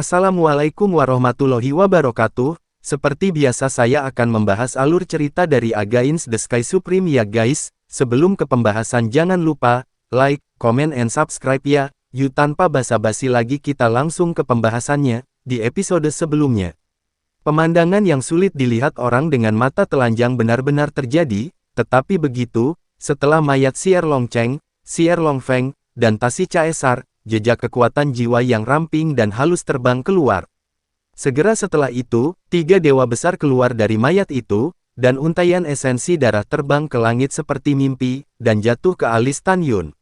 Assalamualaikum warahmatullahi wabarakatuh. Seperti biasa saya akan membahas alur cerita dari Against the Sky Supreme ya guys. Sebelum ke pembahasan jangan lupa, like, comment and subscribe ya. Yuk tanpa basa-basi lagi kita langsung ke pembahasannya, di episode sebelumnya. Pemandangan yang sulit dilihat orang dengan mata telanjang benar-benar terjadi, tetapi begitu, setelah mayat Xier Longcheng, Xier Longfeng, dan Tasi Caesar, jejak kekuatan jiwa yang ramping dan halus terbang keluar. Segera setelah itu, 3 dewa besar keluar dari mayat itu, dan untaian esensi darah terbang ke langit seperti mimpi, dan jatuh ke alis Tan Yun.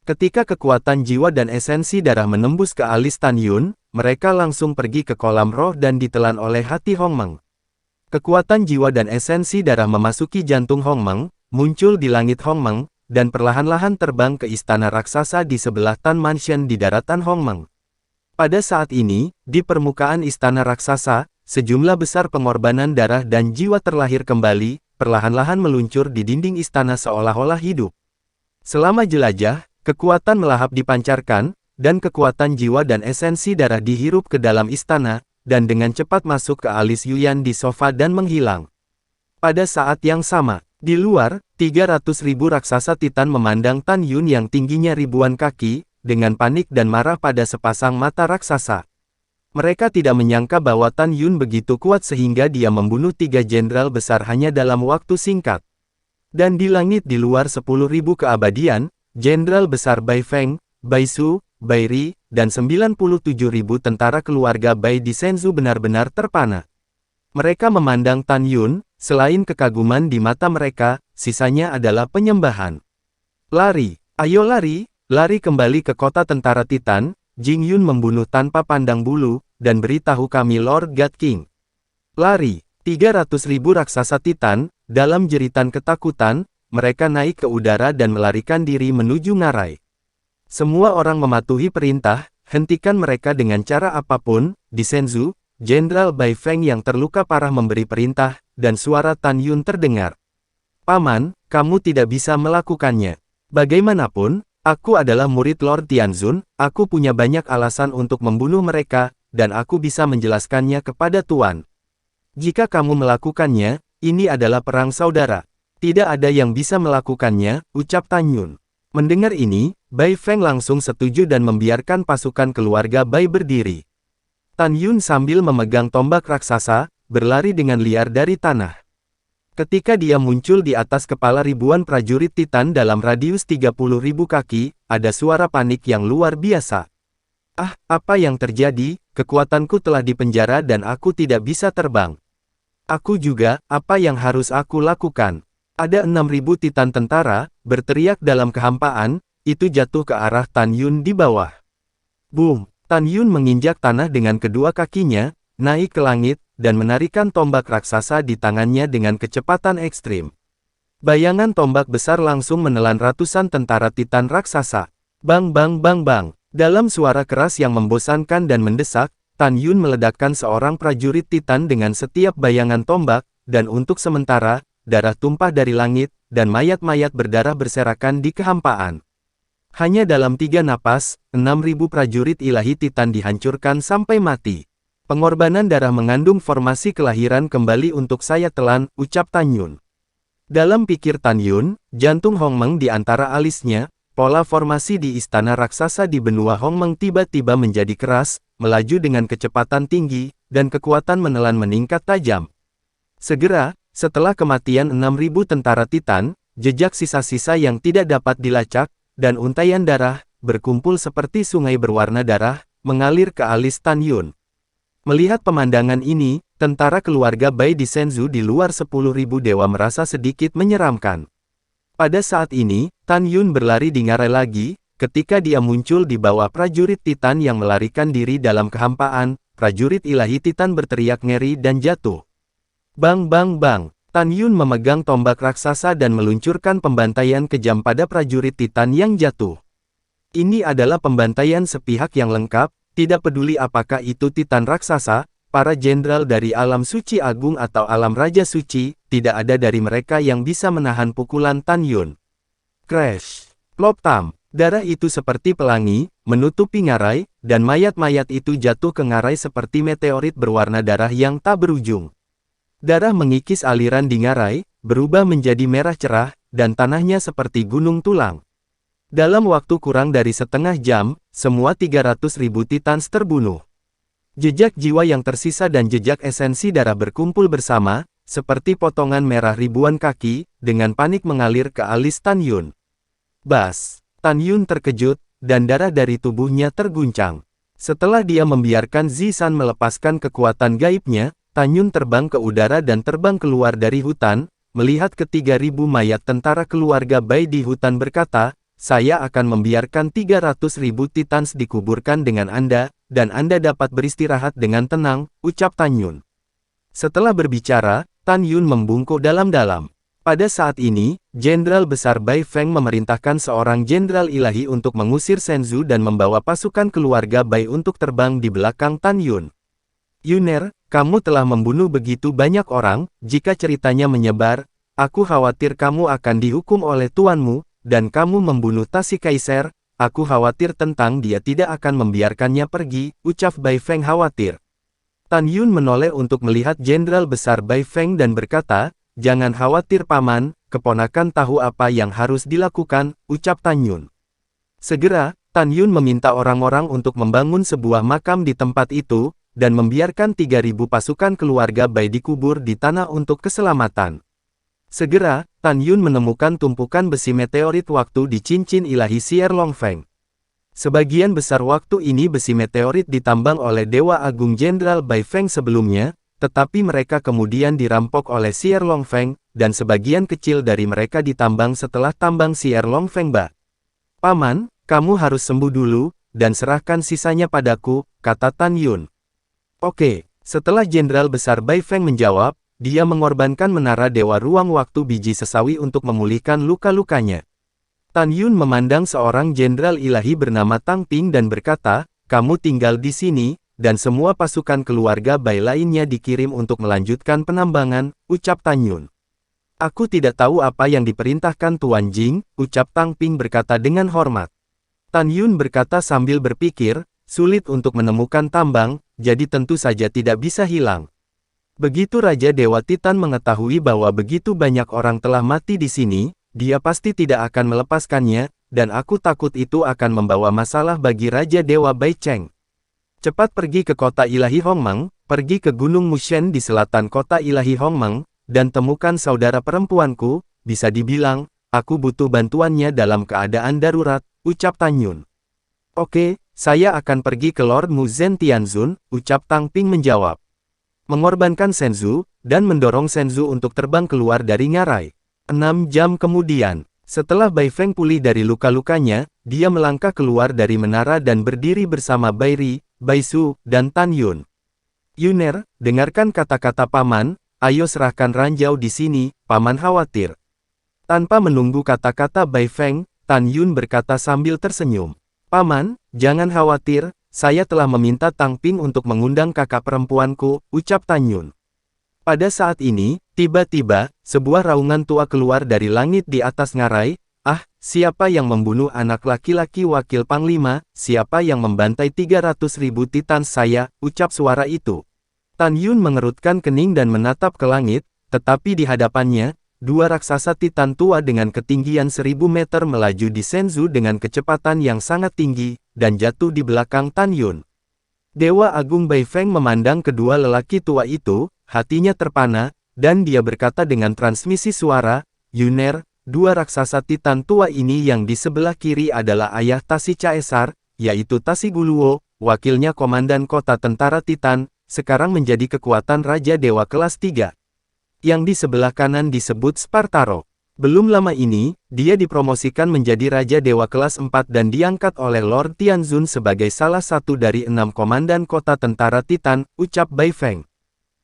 Ketika kekuatan jiwa dan esensi darah menembus ke alis Tan Yun, mereka langsung pergi ke kolam roh dan ditelan oleh hati Hong Meng. Kekuatan jiwa dan esensi darah memasuki jantung Hong Meng, muncul di langit Hong Meng, dan perlahan-lahan terbang ke istana raksasa di sebelah Tan Mansion di daratan Hong Meng. Pada saat ini, di permukaan istana raksasa, sejumlah besar pengorbanan darah dan jiwa terlahir kembali, perlahan-lahan meluncur di dinding istana seolah-olah hidup. Selama jelajah, kekuatan melahap dipancarkan, dan kekuatan jiwa dan esensi darah dihirup ke dalam istana, dan dengan cepat masuk ke alis Yuyan di sofa dan menghilang. Pada saat yang sama, di luar, 300.000 raksasa Titan memandang Tan Yun yang tingginya ribuan kaki, dengan panik dan marah pada sepasang mata raksasa. Mereka tidak menyangka bahwa Tan Yun begitu kuat sehingga dia membunuh 3 jenderal besar hanya dalam waktu singkat. Dan di langit di luar 10.000 keabadian, jenderal besar Bai Feng, Bai Su, Bai Ri, dan 97.000 tentara keluarga Bai di Shenzhou benar-benar terpana. Mereka memandang Tan Yun, selain kekaguman di mata mereka, sisanya adalah penyembahan. Lari, ayo lari, lari kembali ke kota tentara Titan. Jing Yun membunuh tanpa pandang bulu, dan beritahu kami Lord God King. Lari, 300.000 raksasa Titan, dalam jeritan ketakutan, mereka naik ke udara dan melarikan diri menuju ngarai. Semua orang mematuhi perintah, hentikan mereka dengan cara apapun. Di Shenzhou, Jenderal Bai Feng yang terluka parah memberi perintah, dan suara Tan Yun terdengar. Paman, kamu tidak bisa melakukannya. Bagaimanapun, aku adalah murid Lord Tianzun, aku punya banyak alasan untuk membunuh mereka, dan aku bisa menjelaskannya kepada Tuan. Jika kamu melakukannya, ini adalah perang saudara. Tidak ada yang bisa melakukannya, ucap Tan Yun. Mendengar ini, Bai Feng langsung setuju dan membiarkan pasukan keluarga Bai berdiri. Tan Yun sambil memegang tombak raksasa, berlari dengan liar dari tanah. Ketika dia muncul di atas kepala ribuan prajurit Titan dalam radius 30.000 kaki, ada suara panik yang luar biasa. Ah, apa yang terjadi? Kekuatanku telah dipenjara dan aku tidak bisa terbang. Aku juga, apa yang harus aku lakukan? Ada 6.000 Titan tentara, berteriak dalam kehampaan, itu jatuh ke arah Tan Yun di bawah. Boom! Tan Yun menginjak tanah dengan kedua kakinya, naik ke langit, dan menarikan tombak raksasa di tangannya dengan kecepatan ekstrim. Bayangan tombak besar langsung menelan ratusan tentara Titan raksasa. Bang bang bang bang. Dalam suara keras yang membosankan dan mendesak, Tan Yun meledakkan seorang prajurit Titan dengan setiap bayangan tombak, dan untuk sementara, darah tumpah dari langit, dan mayat-mayat berdarah berserakan di kehampaan. Hanya dalam 3 napas, 6.000 prajurit ilahi Titan dihancurkan sampai mati. Pengorbanan darah mengandung formasi kelahiran kembali untuk saya telan, ucap Tan Yun. Dalam pikir Tan Yun, jantung Hong Meng di antara alisnya, pola formasi di istana raksasa di benua Hong Meng tiba-tiba menjadi keras, melaju dengan kecepatan tinggi, dan kekuatan menelan meningkat tajam. Segera, setelah kematian 6.000 tentara Titan, jejak sisa-sisa yang tidak dapat dilacak, dan untaian darah, berkumpul seperti sungai berwarna darah, mengalir ke alis Tan Yun. Melihat pemandangan ini, tentara keluarga Bai di Shenzhou di luar 10.000 dewa merasa sedikit menyeramkan. Pada saat ini, Tan Yun berlari di ngarai lagi, ketika dia muncul di bawah prajurit Titan yang melarikan diri dalam kehampaan, prajurit ilahi Titan berteriak ngeri dan jatuh. Bang bang bang. Tan Yun memegang tombak raksasa dan meluncurkan pembantaian kejam pada prajurit Titan yang jatuh. Ini adalah pembantaian sepihak yang lengkap, tidak peduli apakah itu Titan raksasa, para jenderal dari alam suci agung atau alam raja suci, tidak ada dari mereka yang bisa menahan pukulan Tan Yun. Crash! Plop tam! Darah itu seperti pelangi, menutupi ngarai, dan mayat-mayat itu jatuh ke ngarai seperti meteorit berwarna darah yang tak berujung. Darah mengikis aliran di ngarai, berubah menjadi merah cerah, dan tanahnya seperti gunung tulang. Dalam waktu kurang dari setengah jam, semua 300.000 Titans terbunuh. Jejak jiwa yang tersisa dan jejak esensi darah berkumpul bersama, seperti potongan merah ribuan kaki, dengan panik mengalir ke alis Tan Yun. Bas! Tan Yun terkejut, dan darah dari tubuhnya terguncang. Setelah dia membiarkan Zisan melepaskan kekuatan gaibnya, Tan Yun terbang ke udara dan terbang keluar dari hutan, melihat ke 3.000 mayat tentara keluarga Bai di hutan berkata, saya akan membiarkan 300.000 Titans dikuburkan dengan Anda, dan Anda dapat beristirahat dengan tenang, ucap Tan Yun. Setelah berbicara, Tan Yun membungkuk dalam-dalam. Pada saat ini, Jenderal Besar Bai Feng memerintahkan seorang jenderal ilahi untuk mengusir Shenzhou dan membawa pasukan keluarga Bai untuk terbang di belakang Tan Yun. Yuner, kamu telah membunuh begitu banyak orang, jika ceritanya menyebar, aku khawatir kamu akan dihukum oleh tuanmu, dan kamu membunuh Tasi Kaiser, aku khawatir tentang dia tidak akan membiarkannya pergi, ucap Bai Feng khawatir. Tan Yun menoleh untuk melihat Jenderal Besar Bai Feng dan berkata, jangan khawatir paman, keponakan tahu apa yang harus dilakukan, ucap Tan Yun. Segera, Tan Yun meminta orang-orang untuk membangun sebuah makam di tempat itu, dan membiarkan 3.000 pasukan keluarga Bai dikubur di tanah untuk keselamatan. Segera, Tan Yun menemukan tumpukan besi meteorit waktu di cincin ilahi Sier Longfeng. Sebagian besar waktu ini besi meteorit ditambang oleh Dewa Agung Jenderal Bai Feng sebelumnya, tetapi mereka kemudian dirampok oleh Sier Longfeng, dan sebagian kecil dari mereka ditambang setelah tambang Sier Longfeng Ba. Paman, kamu harus sembuh dulu, dan serahkan sisanya padaku, kata Tan Yun. Oke, setelah Jenderal Besar Bai Feng menjawab, dia mengorbankan menara Dewa Ruang Waktu biji sesawi untuk memulihkan luka-lukanya. Tan Yun memandang seorang jenderal ilahi bernama Tang Ping dan berkata, kamu tinggal di sini, dan semua pasukan keluarga Bai lainnya dikirim untuk melanjutkan penambangan, ucap Tan Yun. Aku tidak tahu apa yang diperintahkan Tuan Jing, ucap Tang Ping berkata dengan hormat. Tan Yun berkata sambil berpikir, sulit untuk menemukan tambang, jadi tentu saja tidak bisa hilang. Begitu Raja Dewa Titan mengetahui bahwa begitu banyak orang telah mati di sini, dia pasti tidak akan melepaskannya, dan aku takut itu akan membawa masalah bagi Raja Dewa Bai Cheng. Cepat pergi ke kota ilahi Hongmeng, pergi ke Gunung Mushen di selatan kota ilahi Hongmeng, dan temukan saudara perempuanku, bisa dibilang, aku butuh bantuannya dalam keadaan darurat, ucap Tan Yun. Oke, saya akan pergi ke Lord Mu Zhen Tianzun, ucap Tang Ping menjawab. Mengorbankan Shenzhou, dan mendorong Shenzhou untuk terbang keluar dari ngarai. 6 jam kemudian, setelah Bai Feng pulih dari luka-lukanya, dia melangkah keluar dari menara dan berdiri bersama Bai Ri, Bai Su, dan Tan Yun. Yuner, dengarkan kata-kata paman, ayo serahkan ranjau di sini, paman khawatir. Tanpa menunggu kata-kata Bai Feng, Tan Yun berkata sambil tersenyum. Paman, jangan khawatir, saya telah meminta Tang Ping untuk mengundang kakak perempuanku, ucap Tan Yun. Pada saat ini, tiba-tiba, sebuah raungan tua keluar dari langit di atas ngarai. Ah, siapa yang membunuh anak laki-laki wakil panglima, siapa yang membantai 300.000 Titan saya, ucap suara itu. Tan Yun mengerutkan kening dan menatap ke langit, tetapi di hadapannya, dua raksasa Titan tua dengan ketinggian 1.000 meter melaju di Shenzhou dengan kecepatan yang sangat tinggi, dan jatuh di belakang Tan Yun. Dewa Agung Bai Feng memandang kedua lelaki tua itu, hatinya terpana, dan dia berkata dengan transmisi suara, Yuner, dua raksasa Titan tua ini yang di sebelah kiri adalah ayah Tasi Caesar, yaitu Tasi Guluo, wakilnya komandan kota tentara Titan, sekarang menjadi kekuatan Raja Dewa kelas 3. Yang di sebelah kanan disebut Spartaro. Belum lama ini, dia dipromosikan menjadi Raja Dewa kelas 4 dan diangkat oleh Lord Tianzun sebagai salah satu dari 6 komandan kota tentara Titan, ucap Bai Feng.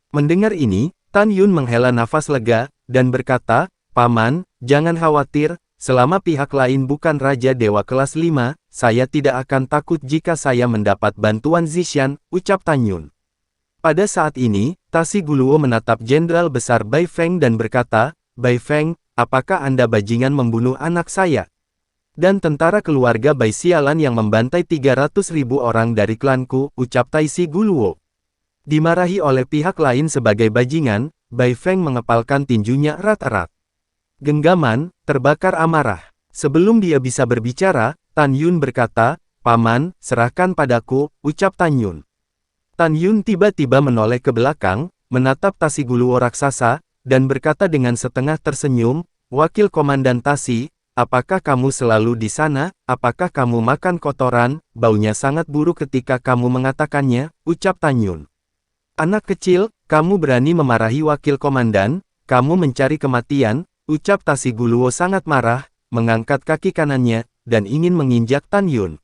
Mendengar ini, Tan Yun menghela nafas lega, dan berkata, Paman, jangan khawatir, selama pihak lain bukan Raja Dewa kelas 5, saya tidak akan takut jika saya mendapat bantuan Zishan, ucap Tan Yun. Pada saat ini, Tasi Guluo menatap Jenderal Besar Bai Feng dan berkata, Bai Feng, apakah Anda bajingan membunuh anak saya? Dan tentara keluarga Bai sialan yang membantai 300.000 orang dari klanku, ucap Taisi Guluo. Dimarahi oleh pihak lain sebagai bajingan, Bai Feng mengepalkan tinjunya erat-erat. Genggaman, terbakar amarah. Sebelum dia bisa berbicara, Tan Yun berkata, "Paman, serahkan padaku," ucap Tan Yun. Tan Yun tiba-tiba menoleh ke belakang, menatap Tasi Guluo raksasa, dan berkata dengan setengah tersenyum, "Wakil Komandan Tasi, apakah kamu selalu di sana? Apakah kamu makan kotoran? Baunya sangat buruk ketika kamu mengatakannya," ucap Tan Yun. "Anak kecil, kamu berani memarahi wakil komandan? Kamu mencari kematian," ucap Tasi Guluo sangat marah, mengangkat kaki kanannya, dan ingin menginjak Tan Yun.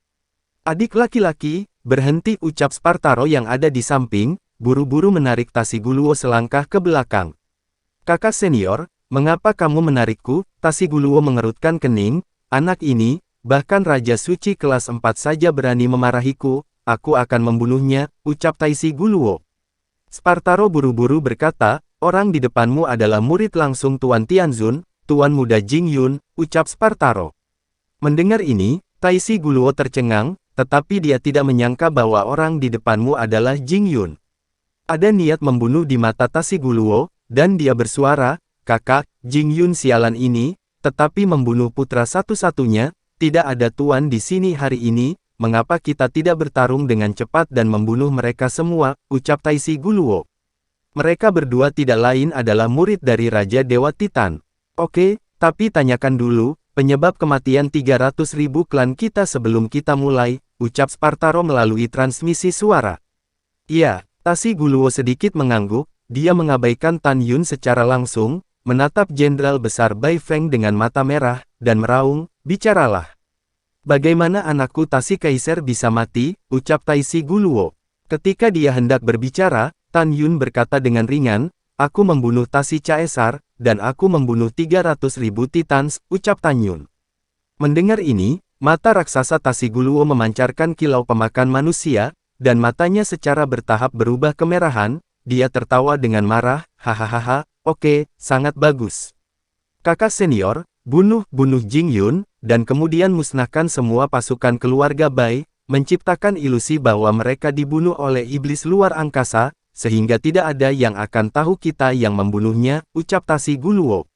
"Adik laki-laki, berhenti," ucap Spartaro yang ada di samping, buru-buru menarik Tasi Guluo selangkah ke belakang. "Kakak senior, mengapa kamu menarikku?" Tasi Guluo mengerutkan kening. "Anak ini, bahkan Raja Suci kelas 4 saja berani memarahiku, aku akan membunuhnya," ucap Taisi Guluo. Spartaro buru-buru berkata, "Orang di depanmu adalah murid langsung Tuan Tianzun, Tuan Muda Jing Yun," ucap Spartaro. Mendengar ini, Taisi Guluo tercengang, tetapi dia tidak menyangka bahwa orang di depanmu adalah Jing Yun. Ada niat membunuh di mata Tasi Guluo, dan dia bersuara, "Kakak, Jing Yun sialan ini, tetapi membunuh putra satu-satunya, tidak ada tuan di sini hari ini, mengapa kita tidak bertarung dengan cepat dan membunuh mereka semua," ucap Taisi Guluo. "Mereka berdua tidak lain adalah murid dari Raja Dewa Titan. Oke, tapi tanyakan dulu, penyebab kematian 300.000 klan kita sebelum kita mulai," ucap Spartaro melalui transmisi suara. "Iya," Tasi Guluo sedikit mengangguk, dia mengabaikan Tan Yun secara langsung, menatap Jenderal Besar Bai Feng dengan mata merah, dan meraung, "Bicaralah. Bagaimana anakku Tasi Kaiser bisa mati?" ucap Taisi Guluo. Ketika dia hendak berbicara, Tan Yun berkata dengan ringan, "Aku membunuh Tasi Caesar, dan aku membunuh 300.000 Titans," ucap Tan Yun. Mendengar ini, mata raksasa Tasi Guluo memancarkan kilau pemakan manusia, dan matanya secara bertahap berubah kemerahan. Dia tertawa dengan marah, "Hahaha, oke, sangat bagus. Kakak senior, bunuh Jing Yun, dan kemudian musnahkan semua pasukan keluarga Bai, menciptakan ilusi bahwa mereka dibunuh oleh iblis luar angkasa, sehingga tidak ada yang akan tahu kita yang membunuhnya," ucap Tasi Guluo.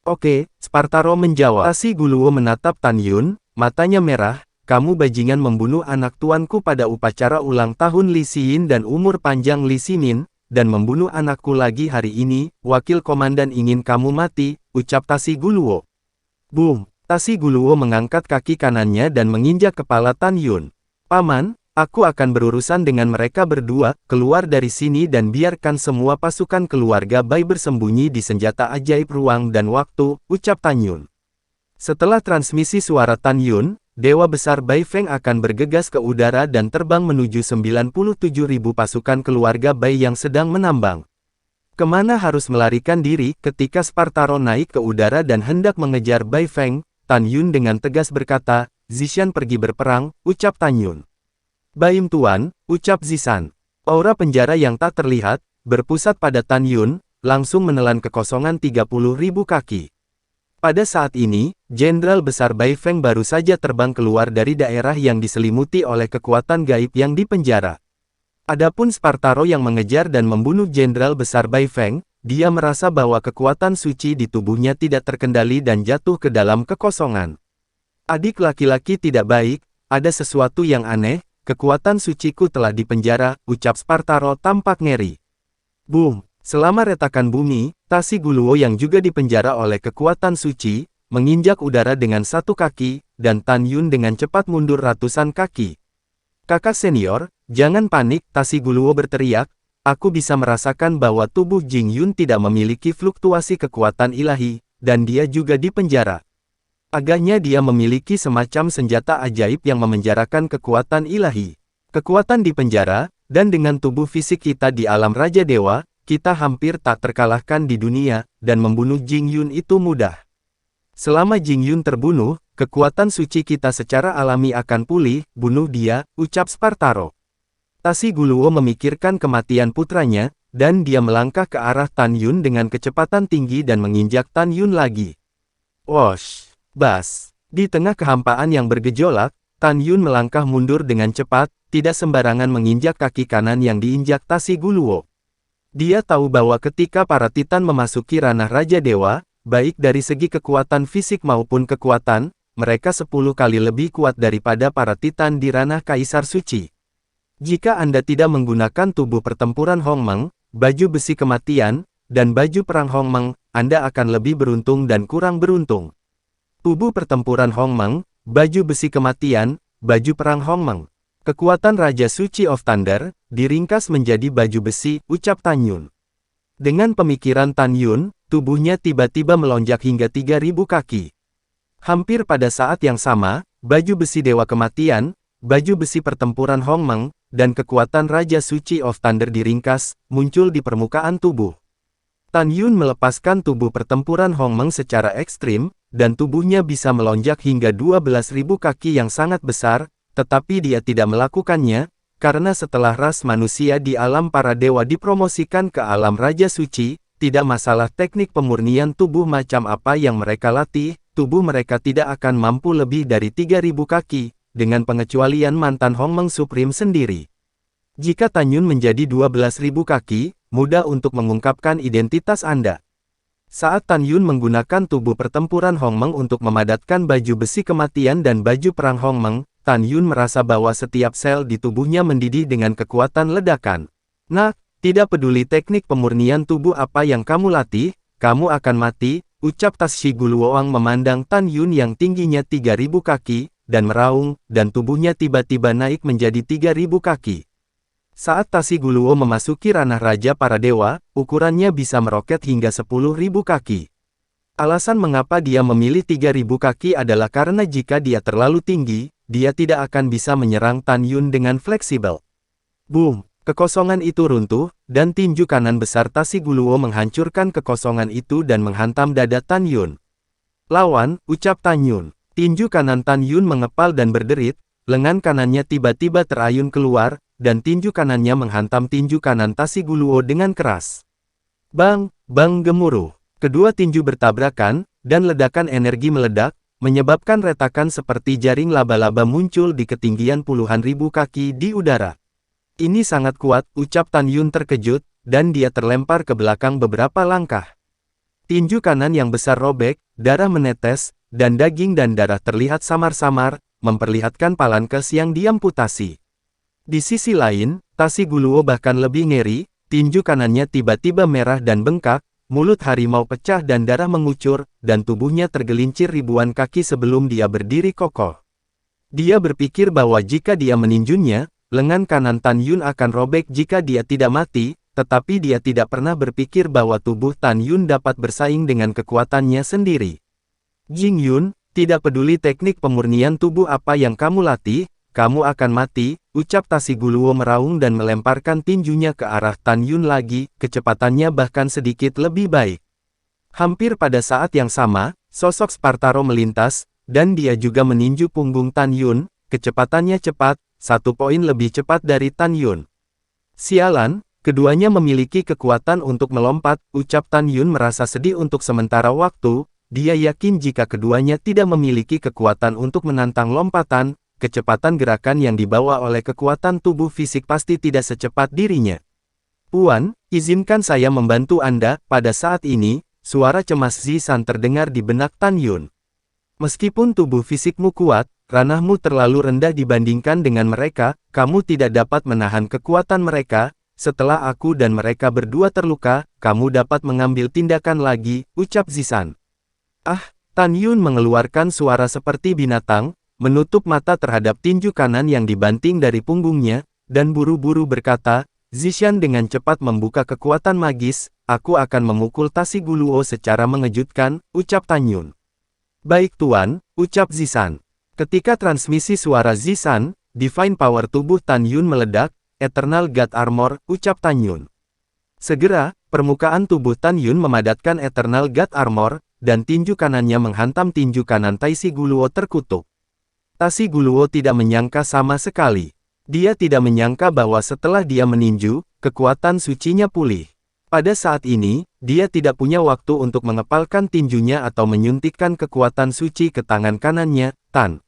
"Oke," Spartaro menjawab. Tasi Guluo menatap Tan Yun, matanya merah, "Kamu bajingan membunuh anak tuanku pada upacara ulang tahun Li Xin dan umur panjang Li Ximin, dan membunuh anakku lagi hari ini, wakil komandan ingin kamu mati," ucap Tasi Guluo. Boom! Tasi Guluo mengangkat kaki kanannya dan menginjak kepala Tan Yun. "Paman, aku akan berurusan dengan mereka berdua, keluar dari sini dan biarkan semua pasukan keluarga Bai bersembunyi di senjata ajaib ruang dan waktu," ucap Tan Yun. Setelah transmisi suara Tan Yun, Dewa Besar Bai Feng akan bergegas ke udara dan terbang menuju 97.000 pasukan keluarga Bai yang sedang menambang. Kemana harus melarikan diri? Ketika Spartaro naik ke udara dan hendak mengejar Bai Feng, Tan Yun dengan tegas berkata, "Zishan pergi berperang," ucap Tan Yun. "Baim Tuan," ucap Zishan. Aura penjara yang tak terlihat, berpusat pada Tan Yun, langsung menelan kekosongan 30.000 kaki. Pada saat ini, Jenderal Besar Bai Feng baru saja terbang keluar dari daerah yang diselimuti oleh kekuatan gaib yang dipenjara. Adapun Spartaro yang mengejar dan membunuh Jenderal Besar Bai Feng, dia merasa bahwa kekuatan suci di tubuhnya tidak terkendali dan jatuh ke dalam kekosongan. "Adik laki-laki tidak baik, ada sesuatu yang aneh, kekuatan suciku telah dipenjara," ucap Spartaro tampak ngeri. Boom! Selama retakan bumi, Tasi Guluo yang juga dipenjara oleh kekuatan suci, menginjak udara dengan satu kaki, dan Tan Yun dengan cepat mundur ratusan kaki. "Kakak senior, jangan panik," Tasi Guluo berteriak, "aku bisa merasakan bahwa tubuh Jing Yun tidak memiliki fluktuasi kekuatan ilahi, dan dia juga dipenjara. Agaknya dia memiliki semacam senjata ajaib yang memenjarakan kekuatan ilahi. Kekuatan dipenjara, dan dengan tubuh fisik kita di alam Raja Dewa, kita hampir tak terkalahkan di dunia, dan membunuh Jing Yun itu mudah. Selama Jing Yun terbunuh, kekuatan suci kita secara alami akan pulih, bunuh dia," ucap Spartaro. Tasi Guluo memikirkan kematian putranya, dan dia melangkah ke arah Tan Yun dengan kecepatan tinggi dan menginjak Tan Yun lagi. Wosh! Bas! Di tengah kehampaan yang bergejolak, Tan Yun melangkah mundur dengan cepat, tidak sembarangan menginjak kaki kanan yang diinjak Tasi Guluo. Dia tahu bahwa ketika para Titan memasuki ranah Raja Dewa, baik dari segi kekuatan fisik maupun kekuatan, mereka 10 kali lebih kuat daripada para Titan di ranah Kaisar Suci. Jika Anda tidak menggunakan tubuh pertempuran Hongmeng, baju besi kematian, dan baju perang Hongmeng, Anda akan lebih beruntung dan kurang beruntung. Tubuh pertempuran Hongmeng, baju besi kematian, baju perang Hongmeng. Kekuatan Raja Suci of Thunder, diringkas menjadi baju besi, ucap Tan Yun. Dengan pemikiran Tan Yun, tubuhnya tiba-tiba melonjak hingga 3000 kaki. Hampir pada saat yang sama, baju besi Dewa Kematian, baju besi pertempuran Hongmeng, dan kekuatan Raja Suci of Thunder diringkas, muncul di permukaan tubuh. Tan Yun melepaskan tubuh pertempuran Hongmeng secara ekstrim, dan tubuhnya bisa melonjak hingga 12.000 kaki yang sangat besar, tetapi dia tidak melakukannya, karena setelah ras manusia di alam para dewa dipromosikan ke alam Raja Suci, tidak masalah teknik pemurnian tubuh macam apa yang mereka latih, tubuh mereka tidak akan mampu lebih dari 3.000 kaki, dengan pengecualian mantan Hongmeng Supreme sendiri. Jika Tan Yun menjadi 12.000 kaki, mudah untuk mengungkapkan identitas Anda. Saat Tan Yun menggunakan tubuh pertempuran Hongmeng untuk memadatkan baju besi kematian dan baju perang Hongmeng, Tan Yun merasa bahwa setiap sel di tubuhnya mendidih dengan kekuatan ledakan. Nah, tidak peduli teknik pemurnian tubuh apa yang kamu latih, kamu akan mati, ucap Tasi Guluoang memandang Tan Yun yang tingginya 3.000 kaki, dan meraung, dan tubuhnya tiba-tiba naik menjadi 3.000 kaki. Saat Tasi Guluo memasuki ranah Raja para Dewa, ukurannya bisa meroket hingga 10.000 kaki. Alasan mengapa dia memilih 3.000 kaki adalah karena jika dia terlalu tinggi, dia tidak akan bisa menyerang Tan Yun dengan fleksibel. Boom! Kekosongan itu runtuh, dan tinju kanan besar Tasi Guluo menghancurkan kekosongan itu dan menghantam dada Tan Yun. Lawan, ucap Tan Yun. Tinju kanan Tan Yun mengepal dan berderit, lengan kanannya tiba-tiba terayun keluar, dan tinju kanannya menghantam tinju kanan Tasi Guluo dengan keras. Bang, bang gemuruh. Kedua tinju bertabrakan, dan ledakan energi meledak, menyebabkan retakan seperti jaring laba-laba muncul di ketinggian puluhan ribu kaki di udara. Ini sangat kuat, ucap Tan Yun terkejut, dan dia terlempar ke belakang beberapa langkah. Tinju kanan yang besar robek, darah menetes, dan daging dan darah terlihat samar-samar, memperlihatkan Palankes yang diamputasi. Di sisi lain, Tasi Guluo bahkan lebih ngeri, tinju kanannya tiba-tiba merah dan bengkak, mulut harimau pecah dan darah mengucur, dan tubuhnya tergelincir ribuan kaki sebelum dia berdiri kokoh. Dia berpikir bahwa jika dia meninjunya, lengan kanan Tan Yun akan robek jika dia tidak mati, tetapi dia tidak pernah berpikir bahwa tubuh Tan Yun dapat bersaing dengan kekuatannya sendiri. Jing Yun, tidak peduli teknik pemurnian tubuh apa yang kamu latih, kamu akan mati, ucap Tasi Guluo meraung dan melemparkan tinjunya ke arah Tan Yun lagi, kecepatannya bahkan sedikit lebih baik. Hampir pada saat yang sama, sosok Spartaro melintas, dan dia juga meninju punggung Tan Yun, kecepatannya cepat, 1 poin lebih cepat dari Tan Yun. Sialan, keduanya memiliki kekuatan untuk melompat, ucap Tan Yun merasa sedih untuk sementara waktu, dia yakin jika keduanya tidak memiliki kekuatan untuk menantang lompatan, kecepatan gerakan yang dibawa oleh kekuatan tubuh fisik pasti tidak secepat dirinya. Puan, izinkan saya membantu Anda. Pada saat ini, suara cemas Zisan terdengar di benak Tan Yun. Meskipun tubuh fisikmu kuat, ranahmu terlalu rendah dibandingkan dengan mereka, kamu tidak dapat menahan kekuatan mereka. Setelah aku dan mereka berdua terluka, kamu dapat mengambil tindakan lagi, ucap Zisan. Ah, Tan Yun mengeluarkan suara seperti binatang, menutup mata terhadap tinju kanan yang dibanting dari punggungnya, dan buru-buru berkata, Zishan dengan cepat membuka kekuatan magis, aku akan memukul Tasi Guluo secara mengejutkan, ucap Tan Yun. Baik Tuan, ucap Zisan. Ketika transmisi suara Zisan, Divine Power tubuh Tan Yun meledak, Eternal God Armor, ucap Tan Yun. Segera, permukaan tubuh Tan Yun memadatkan Eternal God Armor, dan tinju kanannya menghantam tinju kanan Tasi Guluo terkutuk. Tasi Guluo tidak menyangka sama sekali. Dia tidak menyangka bahwa setelah dia meninju, kekuatan sucinya pulih. Pada saat ini, dia tidak punya waktu untuk mengepalkan tinjunya atau menyuntikkan kekuatan suci ke tangan kanannya. Tan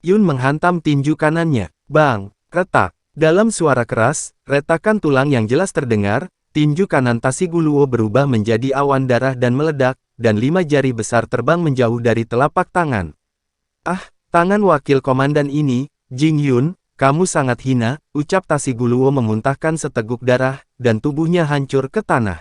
Yun menghantam tinju kanannya. Bang! Retak! Dalam suara keras, retakan tulang yang jelas terdengar, tinju kanan Tashiguluo berubah menjadi awan darah dan meledak, dan 5 jari besar terbang menjauh dari telapak tangan. Ah, tangan wakil komandan ini, Jing Yun, kamu sangat hina, ucap Tashiguluo memuntahkan seteguk darah, dan tubuhnya hancur ke tanah.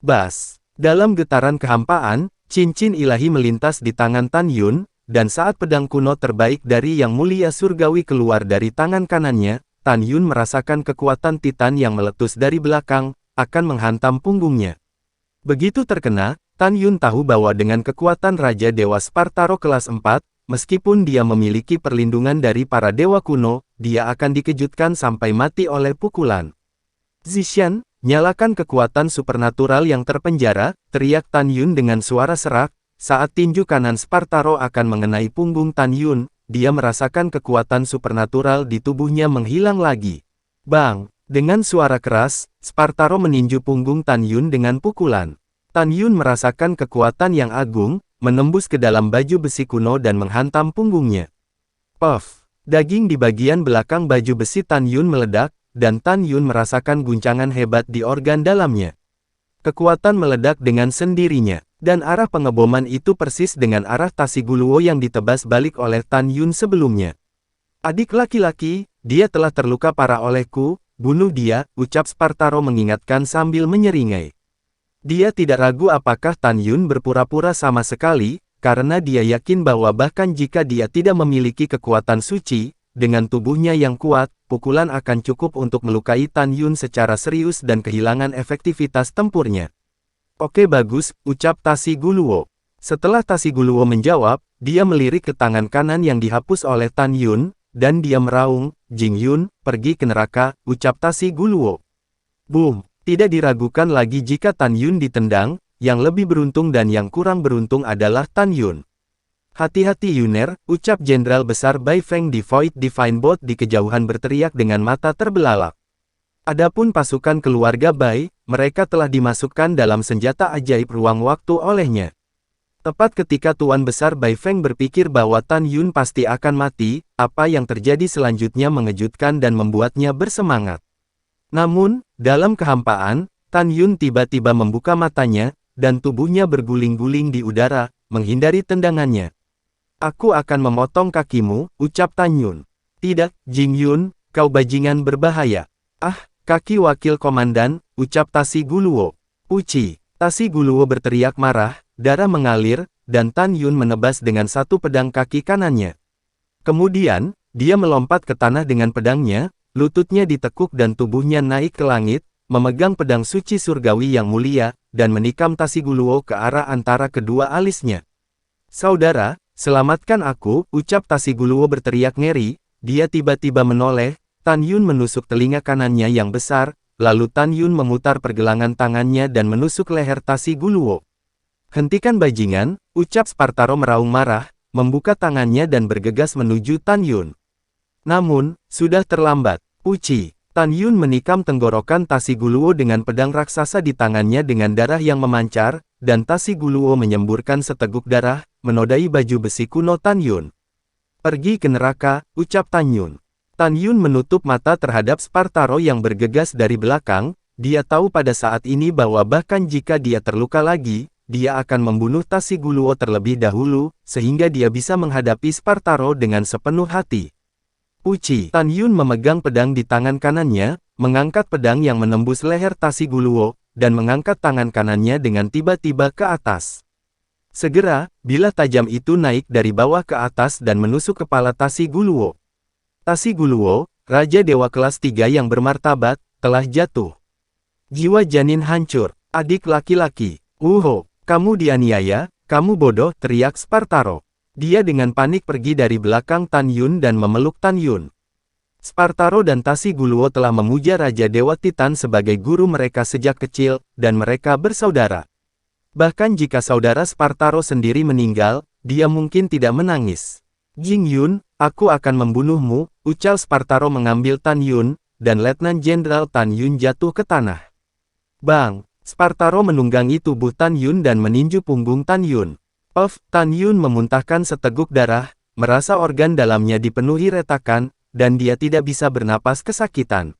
Bas! Dalam getaran kehampaan, cincin ilahi melintas di tangan Tan Yun, dan saat pedang kuno terbaik dari Yang Mulia Surgawi keluar dari tangan kanannya, Tan Yun merasakan kekuatan Titan yang meletus dari belakang, akan menghantam punggungnya. Begitu terkena, Tan Yun tahu bahwa dengan kekuatan Raja Dewa Spartaro kelas 4, meskipun dia memiliki perlindungan dari para dewa kuno, dia akan dikejutkan sampai mati oleh pukulan. Zishan, nyalakan kekuatan supernatural yang terpenjara, teriak Tan Yun dengan suara serak, saat tinju kanan Spartaro akan mengenai punggung Tan Yun, dia merasakan kekuatan supernatural di tubuhnya menghilang lagi. Bang! Dengan suara keras, Spartaro meninju punggung Tan Yun dengan pukulan. Tan Yun merasakan kekuatan yang agung, menembus ke dalam baju besi kuno dan menghantam punggungnya. Puff! Daging di bagian belakang baju besi Tan Yun meledak, dan Tan Yun merasakan guncangan hebat di organ dalamnya. Kekuatan meledak dengan sendirinya, dan arah pengeboman itu persis dengan arah Tashiguluo yang ditebas balik oleh Tan Yun sebelumnya. Adik laki-laki, dia telah terluka parah olehku, bunuh dia, ucap Spartaro mengingatkan sambil menyeringai. Dia tidak ragu apakah Tan Yun berpura-pura sama sekali, karena dia yakin bahwa bahkan jika dia tidak memiliki kekuatan suci, dengan tubuhnya yang kuat, pukulan akan cukup untuk melukai Tan Yun secara serius dan kehilangan efektivitas tempurnya. Oke bagus, ucap Tashiguluo. Setelah Tashiguluo menjawab, dia melirik ke tangan kanan yang dihapus oleh Tan Yun, dan dia meraung, Jing Yun, pergi ke neraka, ucap Tashiguluo. Boom! Tidak diragukan lagi jika Tan Yun ditendang, yang lebih beruntung dan yang kurang beruntung adalah Tan Yun. Hati-hati Yuner, ucap Jenderal Besar Bai Feng di Void Divine Bolt di kejauhan berteriak dengan mata terbelalak. Adapun pasukan keluarga Bai, mereka telah dimasukkan dalam senjata ajaib ruang waktu olehnya. Tepat ketika Tuan Besar Bai Feng berpikir bahwa Tan Yun pasti akan mati, apa yang terjadi selanjutnya mengejutkan dan membuatnya bersemangat. Namun, dalam kehampaan, Tan Yun tiba-tiba membuka matanya, dan tubuhnya berguling-guling di udara, menghindari tendangannya. Aku akan memotong kakimu, ucap Tan Yun. Tidak, Jing Yun, kau bajingan berbahaya. Ah, kaki wakil komandan, ucap Tashiguluo. Uci. Tashiguluo berteriak marah, darah mengalir, dan Tan Yun menebas dengan satu pedang kaki kanannya. Kemudian, dia melompat ke tanah dengan pedangnya, lututnya ditekuk dan tubuhnya naik ke langit, memegang pedang suci surgawi yang mulia, dan menikam Tashiguluo ke arah antara kedua alisnya. Saudara, selamatkan aku, ucap Tashiguluo berteriak ngeri, dia tiba-tiba menoleh, Tan Yun menusuk telinga kanannya yang besar, lalu Tan Yun memutar pergelangan tangannya dan menusuk leher Tashiguluo. Hentikan bajingan, ucap Spartaro meraung marah, membuka tangannya dan bergegas menuju Tan Yun. Namun, sudah terlambat. Uci. Tan Yun menikam tenggorokan Tashiguluo dengan pedang raksasa di tangannya dengan darah yang memancar, dan Tashiguluo menyemburkan seteguk darah, menodai baju besi kuno Tan Yun. Pergi ke neraka, ucap Tan Yun. Tan Yun menutup mata terhadap Spartaro yang bergegas dari belakang, dia tahu pada saat ini bahwa bahkan jika dia terluka lagi, dia akan membunuh Tashiguluo terlebih dahulu, sehingga dia bisa menghadapi Spartaro dengan sepenuh hati. Uci. Tan Yun memegang pedang di tangan kanannya, mengangkat pedang yang menembus leher Tashiguluo, dan mengangkat tangan kanannya dengan tiba-tiba ke atas. Segera, bilah tajam itu naik dari bawah ke atas dan menusuk kepala Tashiguluo. Tashiguluo, Raja Dewa kelas 3 yang bermartabat, telah jatuh. Jiwa janin hancur. Adik laki-laki. Kamu dianiaya, kamu bodoh, teriak Spartaro. Dia dengan panik pergi dari belakang Tan Yun dan memeluk Tan Yun. Spartaro dan Tashiguluo telah memuja Raja Dewa Titan sebagai guru mereka sejak kecil, dan mereka bersaudara. Bahkan jika saudara Spartaro sendiri meninggal, dia mungkin tidak menangis. Jing Yun, aku akan membunuhmu, ucal Spartaro mengambil Tan Yun, dan Letnan Jenderal Tan Yun jatuh ke tanah. Bang! Spartaro menunggangi tubuh Tan Yun dan meninju punggung Tan Yun. Tan Yun memuntahkan seteguk darah, merasa organ dalamnya dipenuhi retakan, dan dia tidak bisa bernapas kesakitan.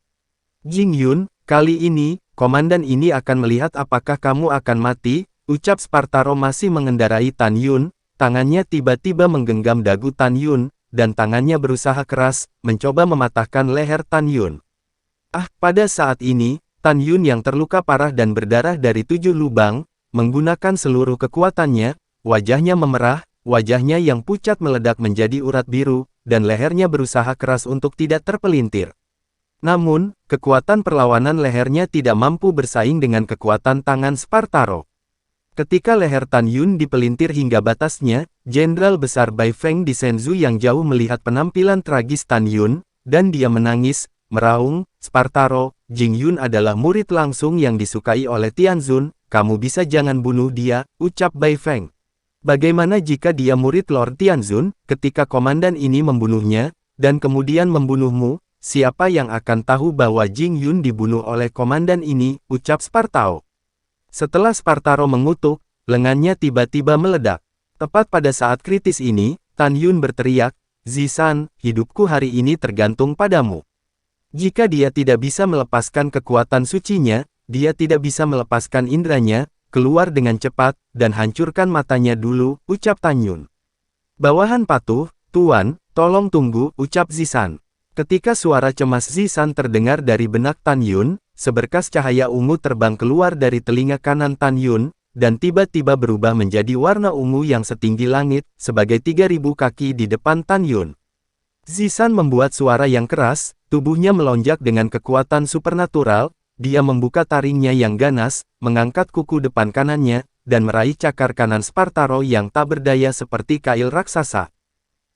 Jing Yun, kali ini, komandan ini akan melihat apakah kamu akan mati, ucap Spartaro masih mengendarai Tan Yun, tangannya tiba-tiba menggenggam dagu Tan Yun, dan tangannya berusaha keras, mencoba mematahkan leher Tan Yun. Pada saat ini, Tan Yun yang terluka parah dan berdarah dari 7 lubang, menggunakan seluruh kekuatannya, wajahnya memerah, wajahnya yang pucat meledak menjadi urat biru, dan lehernya berusaha keras untuk tidak terpelintir. Namun, kekuatan perlawanan lehernya tidak mampu bersaing dengan kekuatan tangan Spartaro. Ketika leher Tan Yun dipelintir hingga batasnya, Jenderal Besar Bai Feng di Shenzhou yang jauh melihat penampilan tragis Tan Yun, dan dia menangis, meraung, Spartaro, Jing Yun adalah murid langsung yang disukai oleh Tianzun, kamu bisa jangan bunuh dia, ucap Bai Feng. Bagaimana jika dia murid Lord Tianzun, ketika komandan ini membunuhnya, dan kemudian membunuhmu, siapa yang akan tahu bahwa Jing Yun dibunuh oleh komandan ini, ucap Spartao. Setelah Spartaro mengutuk, lengannya tiba-tiba meledak. Tepat pada saat kritis ini, Tan Yun berteriak, Zisan, hidupku hari ini tergantung padamu. Jika dia tidak bisa melepaskan kekuatan sucinya, dia tidak bisa melepaskan indranya, keluar dengan cepat, dan hancurkan matanya dulu, ucap Tan Yun. Bawahan patuh, Tuan, tolong tunggu, ucap Zisan. Ketika suara cemas Zisan terdengar dari benak Tan Yun, seberkas cahaya ungu terbang keluar dari telinga kanan Tan Yun, dan tiba-tiba berubah menjadi warna ungu yang setinggi langit, sebagai 3.000 kaki di depan Tan Yun. Zisan membuat suara yang keras, tubuhnya melonjak dengan kekuatan supernatural, dia membuka taringnya yang ganas, mengangkat kuku depan kanannya, dan meraih cakar kanan Spartaro yang tak berdaya seperti kail raksasa.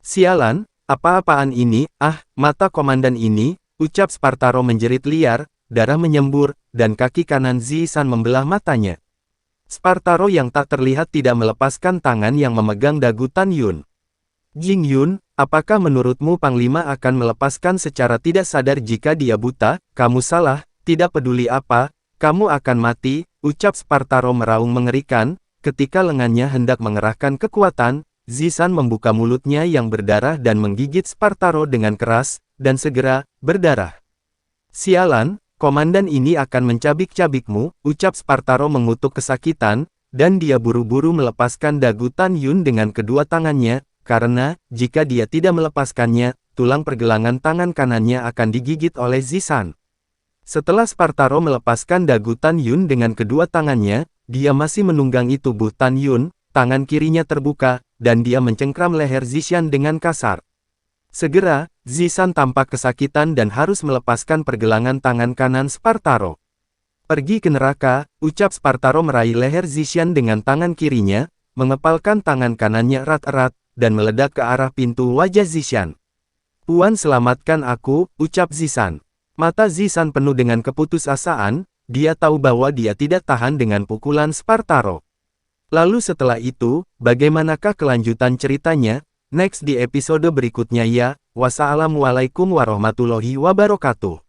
Sialan, apa-apaan ini, mata komandan ini, ucap Spartaro menjerit liar, darah menyembur, dan kaki kanan Zisan membelah matanya. Spartaro yang tak terlihat tidak melepaskan tangan yang memegang dagu Tan Yun. Jing Yun, apakah menurutmu Panglima akan melepaskan secara tidak sadar jika dia buta? Kamu salah, tidak peduli apa, kamu akan mati, ucap Spartaro meraung mengerikan, ketika lengannya hendak mengerahkan kekuatan, Zisan membuka mulutnya yang berdarah dan menggigit Spartaro dengan keras, dan segera, berdarah. Sialan, komandan ini akan mencabik-cabikmu, ucap Spartaro mengutuk kesakitan, dan dia buru-buru melepaskan dagu Tan Yun dengan kedua tangannya, karena, jika dia tidak melepaskannya, tulang pergelangan tangan kanannya akan digigit oleh Zisan. Setelah Spartaro melepaskan dagu Tan Yun dengan kedua tangannya, dia masih menunggangi tubuh Tan Yun, tangan kirinya terbuka, dan dia mencengkram leher Zisan dengan kasar. Segera, Zisan tampak kesakitan dan harus melepaskan pergelangan tangan kanan Spartaro. Pergi ke neraka, ucap Spartaro meraih leher Zisan dengan tangan kirinya, mengepalkan tangan kanannya erat-erat, dan meledak ke arah pintu wajah Zisan. Puan selamatkan aku, ucap Zisan. Mata Zisan penuh dengan keputusasaan, dia tahu bahwa dia tidak tahan dengan pukulan Spartaro. Lalu setelah itu, bagaimanakah kelanjutan ceritanya? Next di episode berikutnya ya, wassalamualaikum warahmatullahi wabarakatuh.